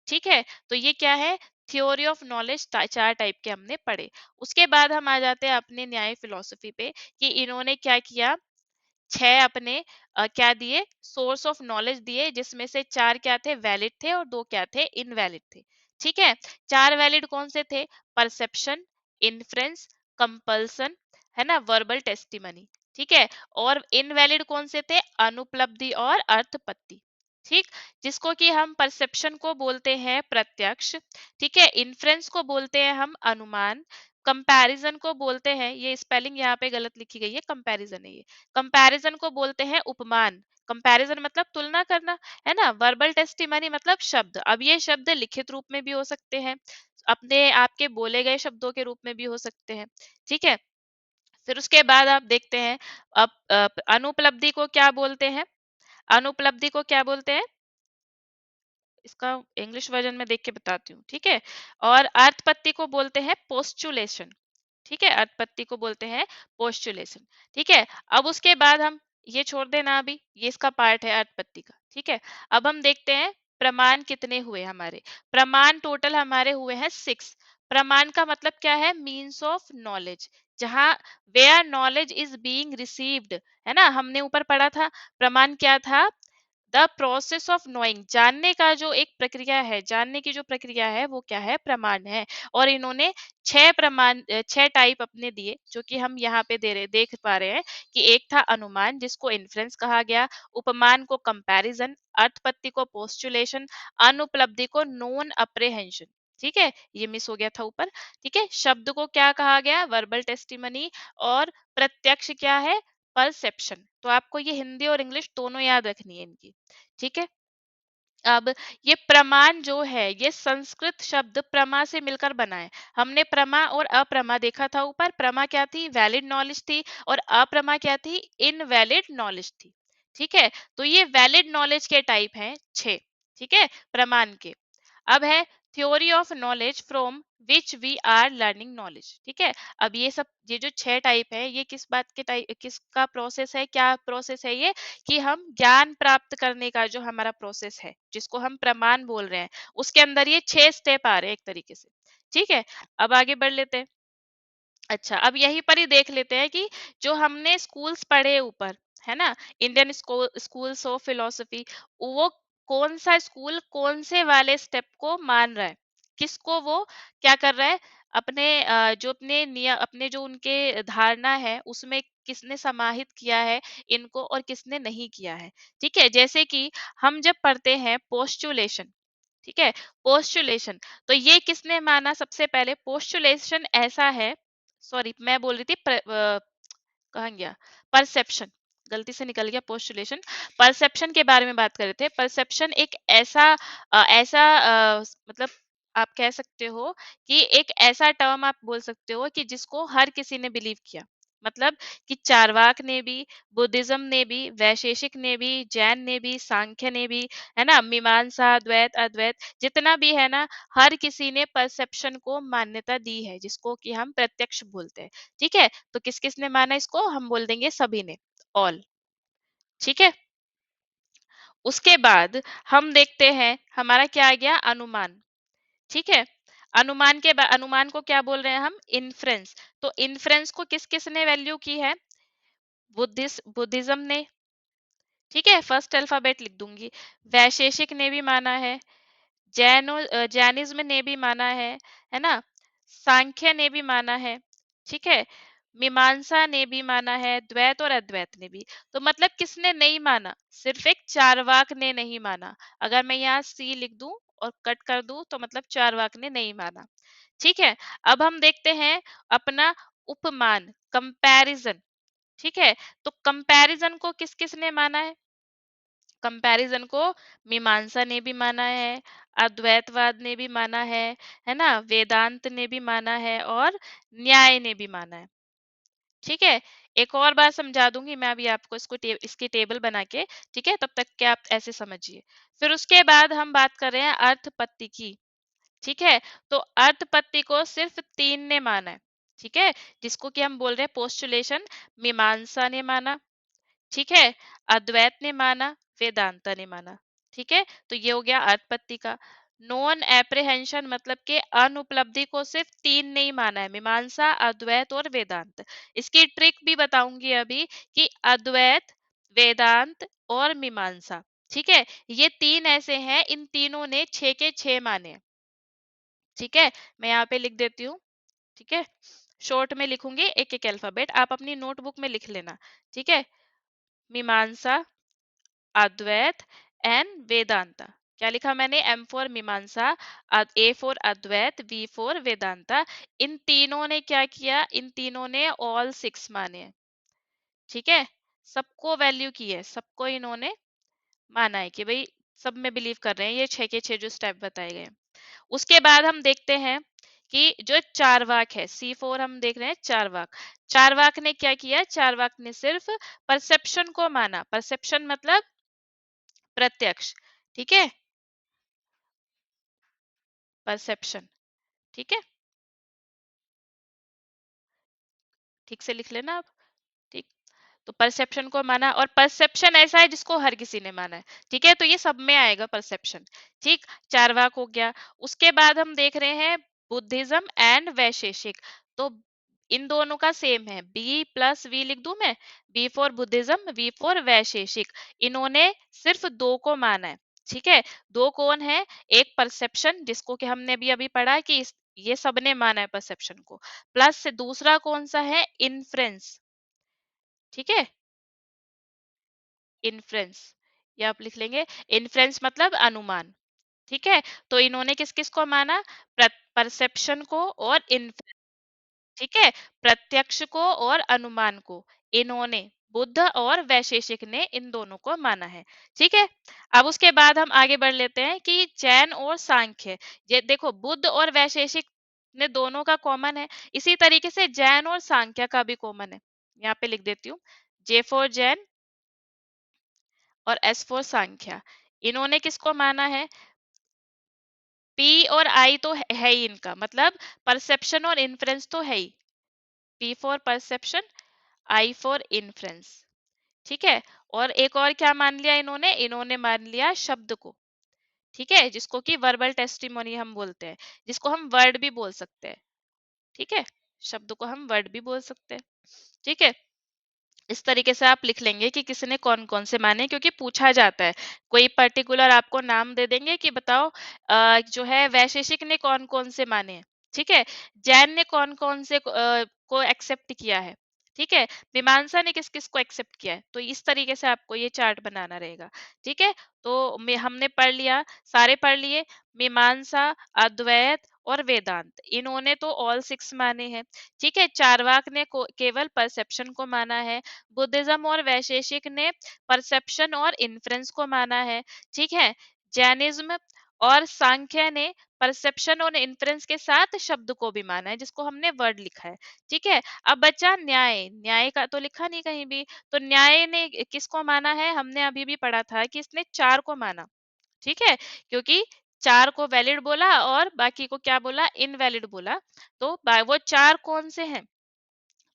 ठीक है। तो ये क्या है, थ्योरी ऑफ नॉलेज 4 टाइप के हमने पढ़े। उसके बाद हम आ जाते हैं अपने न्याय फिलोसफी पे कि इन्होंने क्या किया, 6 अपने क्या दिए, सोर्स ऑफ नॉलेज दिए, जिसमें से 4 क्या थे, वैलिड थे और 2 क्या थे, इनवैलिड थे। ठीक है, 4 वैलिड कौन से थे, परसेप्शन, इन्फ्रेंस, कंपल्सन, है ना, वर्बल टेस्टिमनी। ठीक है, और इनवैलिड कौन से थे, अनुपलब्धि और अर्थपत्ति। ठीक, जिसको कि हम परसेप्शन को बोलते हैं प्रत्यक्ष, ठीक है, इन्फ्रेंस को बोलते हैं हम अनुमान, कंपैरिजन को बोलते हैं, ये स्पेलिंग यहाँ पे गलत लिखी गई है, कंपैरिजन है ये, कंपैरिजन को बोलते हैं उपमान, कंपैरिजन मतलब तुलना करना, है ना, वर्बल टेस्टिमनी मतलब शब्द। अब ये शब्द लिखित रूप में भी हो सकते हैं, अपने आपके बोले गए शब्दों के रूप में भी हो सकते हैं। ठीक है, फिर उसके बाद आप देखते हैं, अब अनुपलब्धि को क्या बोलते हैं, अनुपलब्धि को क्या बोलते हैं, इसका इंग्लिश वर्जन में देख के बताती हूँ। ठीक है, और अर्थपत्ति को बोलते हैं पोस्टुलेशन। ठीक है, अर्थपत्ति को बोलते हैं पोस्टुलेशन। ठीक है, अब उसके बाद हम ये छोड़ देना, अभी ये इसका पार्ट है अर्थपत्ति का। ठीक है, अब हम देखते हैं प्रमाण कितने हुए हमारे, प्रमाण टोटल हमारे हुए हैं 6। प्रमाण का मतलब क्या है, मीन्स ऑफ नॉलेज, जहां where knowledge is being received, है ना, हमने ऊपर पढ़ा था प्रमाण क्या था, द प्रोसेस ऑफ नोइंग, जानने का जो एक प्रक्रिया है, जानने की जो प्रक्रिया है वो क्या है, प्रमाण है। और इन्होंने 6 प्रमाण, 6 टाइप अपने दिए, जो कि हम यहाँ पे देख पा रहे हैं कि एक था अनुमान जिसको इन्फ्रेंस कहा गया, उपमान को कंपैरिजन, अर्थपत्ति को पोस्टुलेशन, अनुपलब्धि को नोन अप्रेहेंशन। ठीक है, ये मिस हो गया था ऊपर। ठीक है, शब्द को क्या कहा गया, वर्बल टेस्टिमनी, और प्रत्यक्ष क्या है, परसेप्शन। तो आपको ये हिंदी और इंग्लिश दोनों याद रखनी है इनकी। ठीक है, अब ये प्रमाण जो है ये संस्कृत शब्द प्रमा से मिलकर बना है। हमने प्रमा और अप्रमा देखा था ऊपर, प्रमा क्या थी, वैलिड नॉलेज थी, और अप्रमा क्या थी, इनवैलिड नॉलेज थी। ठीक है, तो ये वैलिड नॉलेज के टाइप हैं 6। ठीक है, प्रमाण के। अब है theory of knowledge from which we are learning knowledge. ठीक है, अब ये सब, ये जो 6 टाइप है, ये किस बात के टाइप, किसका प्रोसेस है, क्या प्रोसेस है ये, कि हम ज्ञान प्राप्त करने का जो हमारा प्रोसेस है, जिसको हम प्रमाण बोल रहे हैं, उसके अंदर ये 6 स्टेप आ रहे हैं एक तरीके से। ठीक है, अब आगे बढ़ लेते हैं। अच्छा, अब यहीं पर ही देख लेते हैं कि जो हमने स्कूल्स पढ़े ऊपर, है ना, इंडियन स्कूल्स ऑफ फिलोसफी, वो कौन सा स्कूल कौन से वाले स्टेप को मान रहा है, किसको वो क्या कर रहा है, अपने जो अपने अपने जो उनके धारणा है उसमें किसने समाहित किया है इनको और किसने नहीं किया है। ठीक है, जैसे कि हम जब पढ़ते हैं पोस्टुलेशन, ठीक है, पोस्टुलेशन, तो ये किसने माना, सबसे पहले पोस्टुलेशन ऐसा है, सॉरी मैं बोल रही थी कहाँ गया, परसेप्शन, गलती से निकल गया पोस्टुलेशन। परसेप्शन के बारे में बात कर रहे थे। परसेप्शन एक ऐसा मतलब आप कह सकते हो कि एक ऐसा टर्म आप बोल सकते हो कि जिसको हर किसी ने बिलीव किया, मतलब कि चारवाक ने भी, बुद्धिज्म ने भी, वैशेषिक ने भी, जैन ने भी, सांख्य ने भी, है ना, मीमांसा, द्वैत, अद्वैत, जितना भी है ना, हर किसी ने परसेप्शन को मान्यता दी है, जिसको कि हम प्रत्यक्ष बोलते हैं। ठीक है, तो किस किस ने माना इसको, हम बोल देंगे सभी ने, ऑल। ठीक है, उसके बाद हम देखते हैं हमारा क्या आ गया, अनुमान। ठीक है, अनुमान को क्या बोल रहे हैं हम, इन्फ्रेंस। तो इन्फ्रेंस को किस किस ने वैल्यू की है, बुद्धिज्म ने। ठीक है, फर्स्ट अल्फाबेट लिख दूंगी, वैशेषिक ने भी माना है, जैनिज्म ने भी माना है ना, सांख्य ने भी माना है। ठीक है, मीमांसा ने भी माना है, द्वैत और अद्वैत ने भी। तो मतलब किसने नहीं माना, सिर्फ एक चारवाक ने नहीं माना। अगर मैं यहाँ सी लिख दूं और कट कर दूं तो मतलब चारवाक ने नहीं माना। ठीक है, अब हम देखते हैं अपना उपमान, कंपैरिजन। ठीक है, तो कंपैरिजन को किस किस ने माना है, कंपैरिजन को मीमांसा ने भी माना है, अद्वैतवाद ने भी माना है ना, वेदांत ने भी माना है, और न्याय ने भी माना है। ठीक है, एक और बार समझा दूंगी मैं अभी आपको इसको इसकी टेबल बना के। ठीक है, तब तक के आप ऐसे समझिए। फिर उसके बाद हम बात कर रहे हैं अर्थपत्ति की। ठीक है, तो अर्थपत्ति को सिर्फ 3 ने माना है। ठीक है, जिसको कि हम बोल रहे हैं पोस्टुलेशन, मीमांसा ने माना, ठीक है, अद्वैत ने माना, वेदांता ने माना। ठीक है, तो ये हो गया अर्थपत्ति का। नॉन एप्रीहेंशन मतलब के अनुपलब्धि को सिर्फ 3 नहीं माना है, मीमांसा, अद्वैत और वेदांत। इसकी ट्रिक भी बताऊंगी अभी कि अद्वैत वेदांत और मीमांसा। ठीक है, ये तीन ऐसे हैं, इन तीनों ने छह के छह माने। ठीक है, मैं यहाँ पे लिख देती हूँ। ठीक है, शॉर्ट में लिखूंगी एक एक अल्फाबेट, आप अपनी नोटबुक में लिख लेना। ठीक है, मीमांसा, अद्वैत एंड वेदांता। क्या लिखा मैंने? M for Mimamsa, A for Advaita, V for Vedanta. इन तीनों ने क्या किया? इन तीनों ने ऑल सिक्स माने। ठीक है, सबको वैल्यू की है, सबको इन्होंने माना है कि भाई सब में बिलीव कर रहे हैं, ये छह के छह जो स्टेप बताए गए हैं। उसके बाद हम देखते हैं कि जो चारवाक है, C4 हम देख रहे हैं चारवाक। चारवाक ने क्या किया? चारवाक ने सिर्फ परसेप्शन को माना। परसेप्शन मतलब प्रत्यक्ष। ठीक है, परसेप्शन। ठीक है, ठीक से लिख लेना आप। ठीक, तो परसेप्शन को माना, और परसेप्शन ऐसा है जिसको हर किसी ने माना है। ठीक है, तो ये सब में आएगा परसेप्शन। ठीक, चारवाक हो गया। उसके बाद हम देख रहे हैं बुद्धिज्म एंड वैशेषिक। तो इन दोनों का सेम है, बी प्लस वी लिख दूं मैं, B for Buddhism, V for Vaisheshika. इन्होंने सिर्फ दो को माना है। ठीक है, दो कौन है? एक परसेप्शन, जिसको कि हमने भी अभी पढ़ा कि ये सबने माना है परसेप्शन को, प्लस दूसरा कौन सा है? इन्फ्रेंस। ठीक है, इन्फ्रेंस, ये आप लिख लेंगे। इन्फ्रेंस मतलब अनुमान। ठीक है, तो इन्होंने किस किस को माना? परसेप्शन को और इन्फ्रेंस। ठीक है, प्रत्यक्ष को और अनुमान को इन्होंने, बुद्ध और वैशेषिक ने इन दोनों को माना है। ठीक है, अब उसके बाद हम आगे बढ़ लेते हैं कि जैन और सांख्य। ये देखो, बुद्ध और वैशेषिक ने दोनों का कॉमन है, इसी तरीके से जैन और सांख्य का भी कॉमन है। यहाँ पे लिख देती हूँ, जे फॉर जैन और एस फॉर सांख्या। इन्होंने किसको माना है? पी और आई तो है ही इनका, मतलब परसेप्शन और इन्फ्रेंस तो है ही। P for perception, I for inference. ठीक है, और एक और क्या मान लिया इन्होंने? इन्होंने मान लिया शब्द को। ठीक है, जिसको कि वर्बल टेस्टिमोनी हम बोलते हैं, जिसको हम वर्ड भी बोल सकते हैं। ठीक है, शब्द को हम वर्ड भी बोल सकते हैं। ठीक है, इस तरीके से आप लिख लेंगे कि किसने कौन कौन से माने, क्योंकि पूछा जाता है। कोई पर्टिकुलर आपको नाम दे देंगे कि बताओ जो है वैशेषिक ने कौन कौन से माने हैं। ठीक है, जैन ने कौन कौन से को एक्सेप्ट किया है। ठीक है, मीमांसा ने किस किस को एक्सेप्ट किया है। तो इस तरीके से आपको ये चार्ट बनाना रहेगा। ठीक है, तो हमने पढ़ लिया, सारे पढ़ लिए, मीमांसा, अद्वैत और वेदांत, इन्होंने तो ऑल सिक्स माने हैं। ठीक है, चारवाक ने केवल परसेप्शन को माना है। बुद्धिज्म और वैशेषिक ने परसेप्शन और इन्फ्रेंस को माना है। ठीक है, जैनिज्म और सांख्य ने परसेप्शन और इन्फ्रेंस के साथ शब्द को भी माना है, जिसको हमने वर्ड लिखा है। ठीक है, अब बचा न्याय। न्याय का तो लिखा नहीं कहीं भी, तो न्याय ने किसको माना है? हमने अभी भी पढ़ा था कि इसने चार को माना। ठीक है, क्योंकि चार को वैलिड बोला और बाकी को क्या बोला? इनवैलिड बोला। तो वो चार कौन से हैं?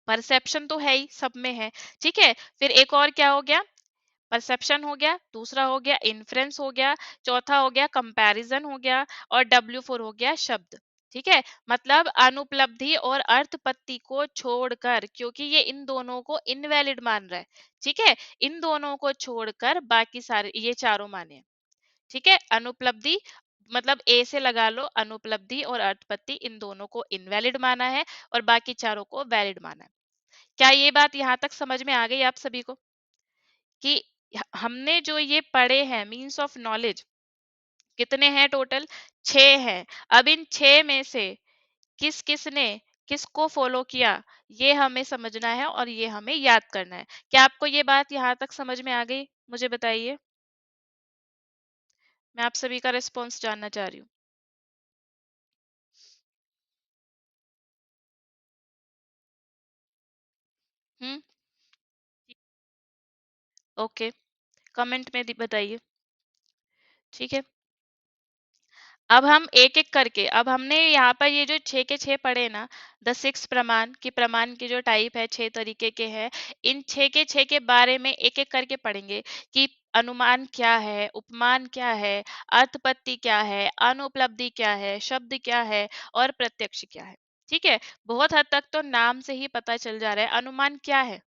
परसेप्शन तो है ही, सब में है। ठीक है, फिर एक और क्या हो गया? परसेप्शन हो गया, दूसरा हो गया इन्फ्रेंस हो गया, चौथा हो गया कंपैरिजन हो गया, और W4 हो गया शब्द। ठीक है, मतलब अनुपलब्धि और अर्थपत्ति को छोड़कर, क्योंकि ये इन दोनों को इनवैलिड मान रहा है। ठीक है, इन दोनों को छोड़कर बाकी सारे ये चारों माने। ठीक है, अनुपलब्धि मतलब ए से लगा लो, अनुपलब्धि और अर्थपत्ति इन दोनों को इनवैलिड माना है, और बाकी चारों को वैलिड माना है। क्या ये बात यहाँ तक समझ में आ गई आप सभी को कि हमने जो ये पढ़े हैं मीन्स ऑफ नॉलेज कितने हैं टोटल? छह हैं। अब इन छह में से किस किस ने किसको फॉलो किया, ये हमें समझना है और ये हमें याद करना है। क्या आपको ये बात यहाँ तक समझ में आ गई? मुझे बताइए, मैं आप सभी का रिस्पॉन्स जानना चाह रही हूँ। हम्म, ओके, कमेंट में बताइए। ठीक है, अब हम एक एक करके, अब हमने यहाँ पर ये जो छह के छह पढ़े ना, द सिक्स प्रमाण की, प्रमाण की जो टाइप है, छह तरीके के हैं। इन छह के छह के बारे में एक एक करके पढ़ेंगे कि अनुमान क्या है, उपमान क्या है, अर्थपत्ति क्या है, अनुपलब्धि क्या है, शब्द क्या है, और प्रत्यक्ष क्या है। ठीक है, बहुत हद तक तो नाम से ही पता चल जा रहा है अनुमान क्या है।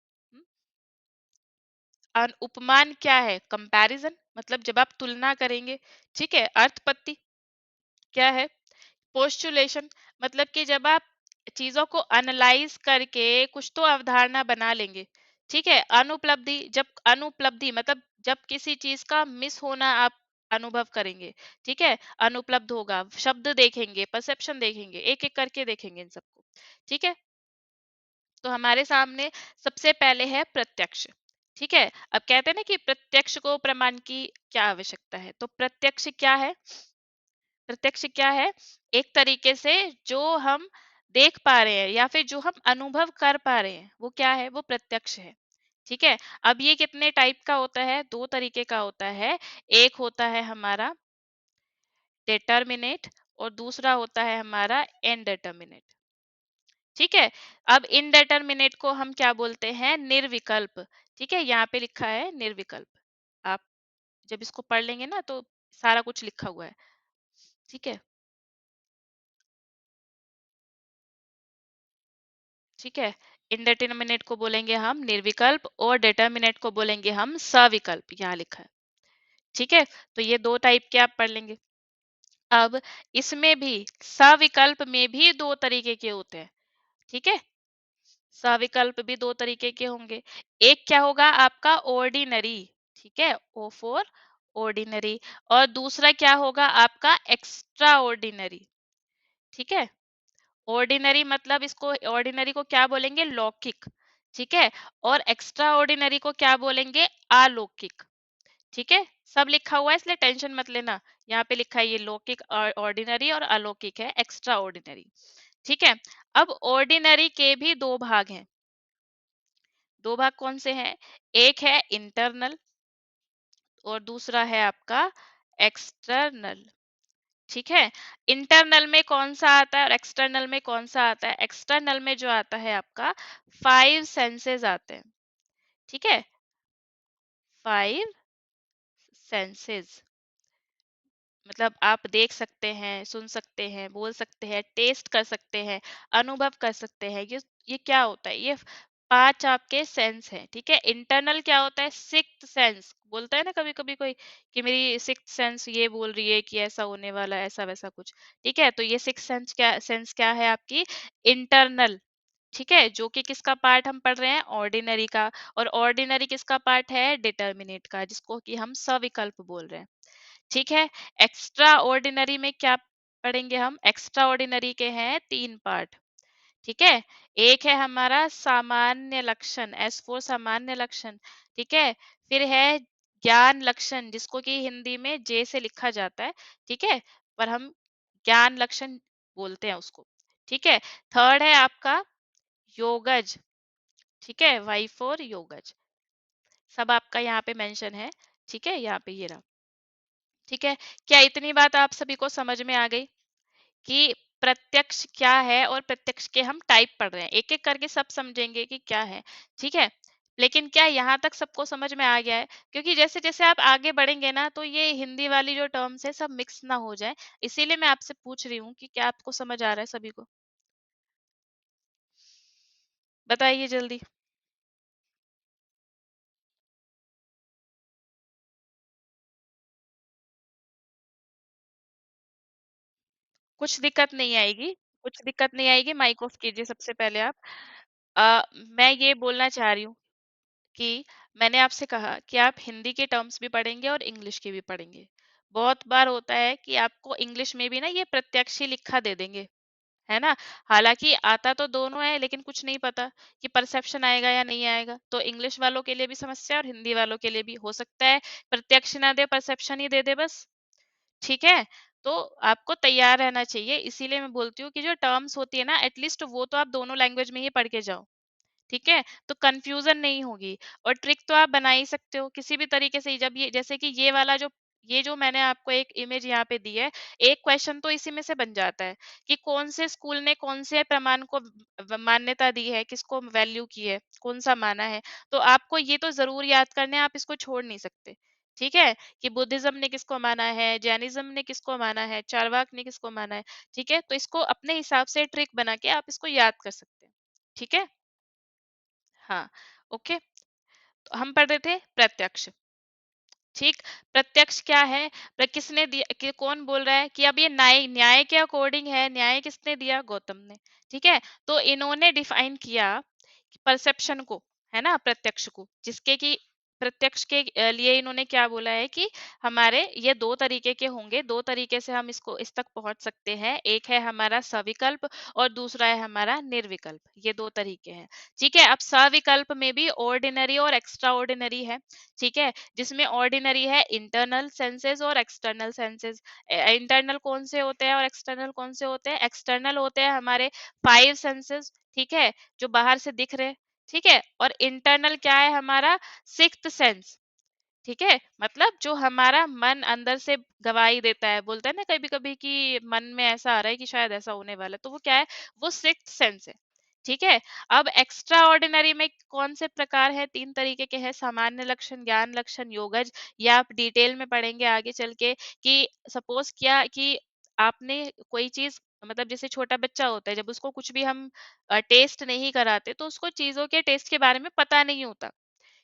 उपमान क्या है? कंपैरिजन, मतलब जब आप तुलना करेंगे। ठीक है। अर्थपत्ति क्या है? पोस्टुलेशन, मतलब कि जब आप चीजों को एनालाइज करके कुछ तो अवधारणा बना लेंगे। ठीक है। अनुपलब्धि, जब अनुपलब्धि मतलब जब किसी चीज का मिस होना आप अनुभव करेंगे। ठीक है। अनुपलब्ध होगा, शब्द देखेंगे, परसेप्शन देखेंगे, एक एक करके देखेंगे इन सबको। ठीक है। तो हमारे सामने सबसे पहले है प्रत्यक्ष। ठीक है। अब कहते हैं ना कि प्रत्यक्ष को प्रमाण की क्या आवश्यकता है, तो प्रत्यक्ष क्या है? प्रत्यक्ष क्या है? एक तरीके से जो हम देख पा रहे हैं या फिर जो हम अनुभव कर पा रहे हैं, वो क्या है? वो प्रत्यक्ष है। ठीक है। अब ये कितने टाइप का होता है? दो तरीके का होता है। एक होता है हमारा डेटर्मिनेट और दूसरा होता है हमारा इनडेटर्मिनेट। ठीक है। अब इनडेटर्मिनेट को हम क्या बोलते हैं? निर्विकल्प। ठीक है। यहाँ पे लिखा है निर्विकल्प। आप जब इसको पढ़ लेंगे ना तो सारा कुछ लिखा हुआ है। ठीक है। ठीक है। इनडेटर्मिनेट को बोलेंगे हम निर्विकल्प और डेटर्मिनेट को बोलेंगे हम सविकल्प, यहाँ लिखा है। ठीक है। तो ये दो टाइप के आप पढ़ लेंगे। अब इसमें भी सविकल्प में भी दो तरीके के होते हैं। ठीक है। सविकल्प भी दो तरीके के होंगे। एक क्या होगा आपका? ऑर्डिनरी। ठीक है। O for ordinary. और दूसरा क्या होगा आपका? Extraordinary. ठीक है। ऑर्डिनरी मतलब इसको, ऑर्डिनरी को क्या बोलेंगे? लौकिक। ठीक है। और एक्स्ट्रा ऑर्डिनरी को क्या बोलेंगे? अलौकिक। ठीक है। सब लिखा हुआ है इसलिए टेंशन मत लेना। यहाँ पे लिखा है ये लौकिक, ऑर्डिनरी और अलौकिक है, एक्स्ट्रा ऑर्डिनरी। ठीक है। अब ऑर्डिनरी के भी दो भाग हैं। दो भाग कौन से हैं? एक है इंटरनल और दूसरा है आपका एक्सटर्नल। ठीक है। इंटरनल में कौन सा आता है और एक्सटर्नल में कौन सा आता है? एक्सटर्नल में जो आता है आपका फाइव सेंसेस आते हैं। ठीक है। फाइव सेंसेस मतलब आप देख सकते हैं, सुन सकते हैं, बोल सकते हैं, टेस्ट कर सकते हैं, अनुभव कर सकते हैं। ये क्या होता है? ये पांच आपके सेंस हैं। ठीक है। इंटरनल क्या होता है? सिक्स्थ सेंस बोलता है ना कभी कभी कोई कि मेरी सिक्स्थ सेंस ये बोल रही है कि ऐसा होने वाला है, ऐसा वैसा कुछ। ठीक है। तो ये सिक्स्थ सेंस क्या है आपकी? इंटरनल। ठीक है। जो कि किसका पार्ट हम पढ़ रहे हैं? ऑर्डिनरी का। और ऑर्डिनरी किसका पार्ट है? डिटर्मिनेट का, जिसको कि हम सविकल्प बोल रहे हैं। ठीक है। एक्स्ट्रा ऑर्डिनरी में क्या पढ़ेंगे हम? एक्स्ट्रा ऑर्डिनरी के हैं तीन पार्ट। ठीक है। एक है हमारा सामान्य लक्षण, एस फोर सामान्य लक्षण। ठीक है। फिर है ज्ञान लक्षण, जिसको कि हिंदी में जे से लिखा जाता है। ठीक है। पर हम ज्ञान लक्षण बोलते हैं उसको। ठीक है। थर्ड है आपका योगज। ठीक है। Y for Yogaja. सब आपका यहाँ पे मेंशन है। ठीक है। यहाँ पे ये रहा। ठीक है। क्या इतनी बात आप सभी को समझ में आ गई कि प्रत्यक्ष क्या है और प्रत्यक्ष के हम टाइप पढ़ रहे हैं? एक एक करके सब समझेंगे कि क्या है। ठीक है। लेकिन क्या यहाँ तक सबको समझ में आ गया है? क्योंकि जैसे जैसे आप आगे बढ़ेंगे ना तो ये हिंदी वाली जो टर्म्स है सब मिक्स ना हो जाए, इसीलिए मैं आपसे पूछ रही हूँ कि क्या आपको समझ आ रहा है सभी को? बताइए जल्दी। कुछ दिक्कत नहीं आएगी। कुछ दिक्कत नहीं आएगी। माइक ऑफ कीजिए सबसे पहले आप। मैं ये बोलना चाह रही हूँ कि मैंने आपसे कहा कि आप हिंदी के टर्म्स भी पढ़ेंगे और इंग्लिश के भी पढ़ेंगे। बहुत बार होता है कि आपको इंग्लिश में भी ना ये प्रत्यक्ष ही लिखा दे देंगे, है ना? हालांकि आता तो दोनों है लेकिन कुछ नहीं पता कि परसेप्शन आएगा या नहीं आएगा। तो इंग्लिश वालों के लिए भी समस्या और हिंदी वालों के लिए भी हो सकता है प्रत्यक्ष ना दे, परसेप्शन ही दे दे बस। ठीक है। तो आपको तैयार रहना चाहिए, इसीलिए मैं बोलती हूँ कि जो टर्म्स होती है ना एटलीस्ट वो तो आप दोनों लैंग्वेज में ही पढ़ के जाओ। ठीक है। तो कंफ्यूजन नहीं होगी। और ट्रिक तो आप बना ही सकते हो किसी भी तरीके से। जब ये जैसे कि ये जो मैंने आपको एक इमेज यहाँ पे दी है, एक क्वेश्चन तो इसी में से बन जाता है कि कौन से स्कूल ने कौन से प्रमाण को मान्यता दी है, किसको वैल्यू की है, कौन सा माना है। तो आपको ये तो जरूर याद करना है, आप इसको छोड़ नहीं सकते। ठीक है। कि बुद्धिज्म ने किसको माना है, जैनिज्म ने किसको माना है, चारवाक ने किसको माना है। ठीक है। तो इसको अपने हिसाब से ट्रिक बना के आप इसको याद कर सकते हैं। ठीक है। हाँ। ओके। तो हम पढ़ रहे थे प्रत्यक्ष। ठीक। प्रत्यक्ष क्या है? किसने दिया, कि कौन बोल रहा है कि अब ये न्याय, न्याय के अकॉर्डिंग है, न्याय किसने दिया? गौतम ने। ठीक है। तो इन्होंने डिफाइन किया परसेप्शन को, है ना, प्रत्यक्ष को, जिसके कि प्रत्यक्ष के लिए इन्होंने क्या बोला है कि हमारे ये दो तरीके के होंगे, दो तरीके से हम इसको इस तक पहुंच सकते हैं। एक है हमारा सविकल्प और दूसरा है हमारा निर्विकल्प। ये दो तरीके हैं। ठीक है। अब सविकल्प में भी ऑर्डिनरी और एक्स्ट्रा ऑर्डिनरी है। ठीक है। जिसमें ऑर्डिनरी है इंटरनल सेंसेस और एक्सटर्नल सेंसेस। इंटरनल कौन से होते हैं और एक्सटर्नल कौन से होते हैं? एक्सटर्नल होते हैं हमारे फाइव सेंसेस, ठीक है, जो बाहर से दिख रहे हैं। ठीक है। और इंटरनल क्या है हमारा? Sixth sense. ठीक है। मतलब जो हमारा मन अंदर से गवाही देता है, बोलता है ना कभी कभी कि मन में ऐसा आ रहा है कि शायद ऐसा होने वाला है, तो वो क्या है? वो सिक्स्थ सेंस है। ठीक है। अब एक्स्ट्रा ऑर्डिनरी में कौन से प्रकार है? तीन तरीके के हैं, सामान्य लक्षण, ज्ञान लक्षण, योगज। या आप डिटेल में पढ़ेंगे आगे चल के कि सपोज क्या कि आपने कोई चीज, मतलब जैसे छोटा बच्चा होता है, जब उसको कुछ भी हम टेस्ट नहीं कराते तो उसको चीजों के टेस्ट के बारे में पता नहीं होता।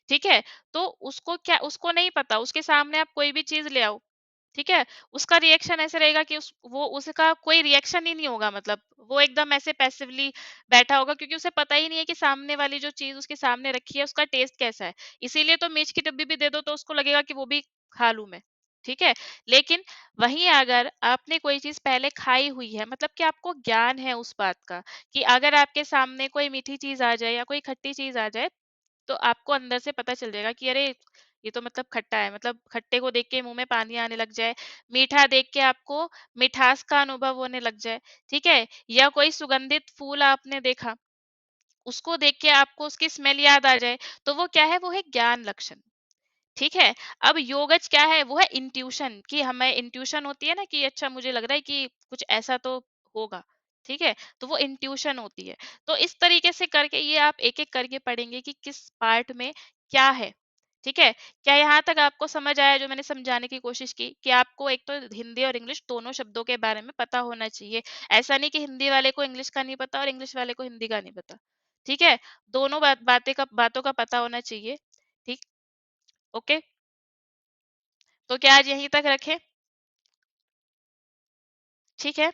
ठीक है। तो उसको क्या, उसको नहीं पता, उसके सामने आप कोई भी चीज ले आओ, ठीक है, उसका रिएक्शन ऐसे रहेगा कि वो उसका कोई रिएक्शन ही नहीं होगा, मतलब वो एकदम ऐसे पैसिवली बैठा होगा, क्योंकि उसे पता ही नहीं है कि सामने वाली जो चीज उसके सामने रखी है उसका टेस्ट कैसा है। इसीलिए तो मिर्च की डब्बी भी दे दो तो उसको लगेगा कि वो भी खा लूं मैं। ठीक है। लेकिन वहीं अगर आपने कोई चीज पहले खाई हुई है, मतलब कि आपको ज्ञान है उस बात का कि अगर आपके सामने कोई मीठी चीज आ जाए या कोई खट्टी चीज आ जाए, तो आपको अंदर से पता चल जाएगा कि अरे ये तो मतलब खट्टा है, मतलब खट्टे को देख के मुंह में पानी आने लग जाए, मीठा देख के आपको मिठास का अनुभव होने लग जाए। ठीक है। या कोई सुगंधित फूल आपने देखा, उसको देख के आपको उसकी स्मेल याद आ जाए, तो वो क्या है? वो है ज्ञान लक्षण। ठीक है। अब योगज क्या है? वो है इंट्यूशन, कि हमें इंट्यूशन होती है ना कि अच्छा मुझे लग रहा है कि कुछ ऐसा तो होगा। ठीक है। तो वो इंट्यूशन होती है। तो इस तरीके से करके ये आप एक एक करके पढ़ेंगे कि किस पार्ट में क्या है। ठीक है। क्या यहाँ तक आपको समझ आया जो मैंने समझाने की कोशिश की कि आपको एक तो हिंदी और इंग्लिश दोनों शब्दों के बारे में पता होना चाहिए। ऐसा नहीं कि हिंदी वाले को इंग्लिश का नहीं पता और इंग्लिश वाले को हिंदी का नहीं पता। ठीक है। दोनों बातों का पता होना चाहिए। ठीक। ओके। तो क्या आज यहीं तक रखें? ठीक है।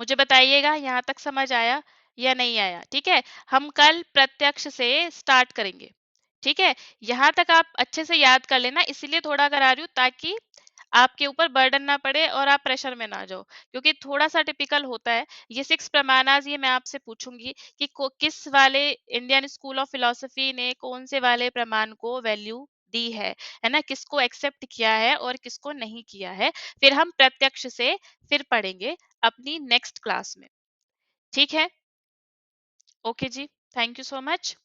मुझे बताइएगा यहाँ तक समझ आया या नहीं आया। ठीक है। हम कल प्रत्यक्ष से स्टार्ट करेंगे। ठीक है। यहाँ तक आप अच्छे से याद कर लेना, इसलिए थोड़ा करा रही हूँ ताकि आपके ऊपर बर्डन ना पड़े और आप प्रेशर में ना जाओ, क्योंकि थोड़ा सा टिपिकल होता है। ये 6 प्रमाणाज ये मैं आपसे पूछूंगी कि किस वाले इंडियन स्कूल ऑफ फिलोसफी ने कौन से वाले प्रमाण को वैल्यू दी है ना, किसको एक्सेप्ट किया है और किसको नहीं किया है। फिर हम प्रत्यक्ष से फिर पढ़ेंगे अपनी नेक्स्ट क्लास में। ठीक है। Okay ji. Thank you so much.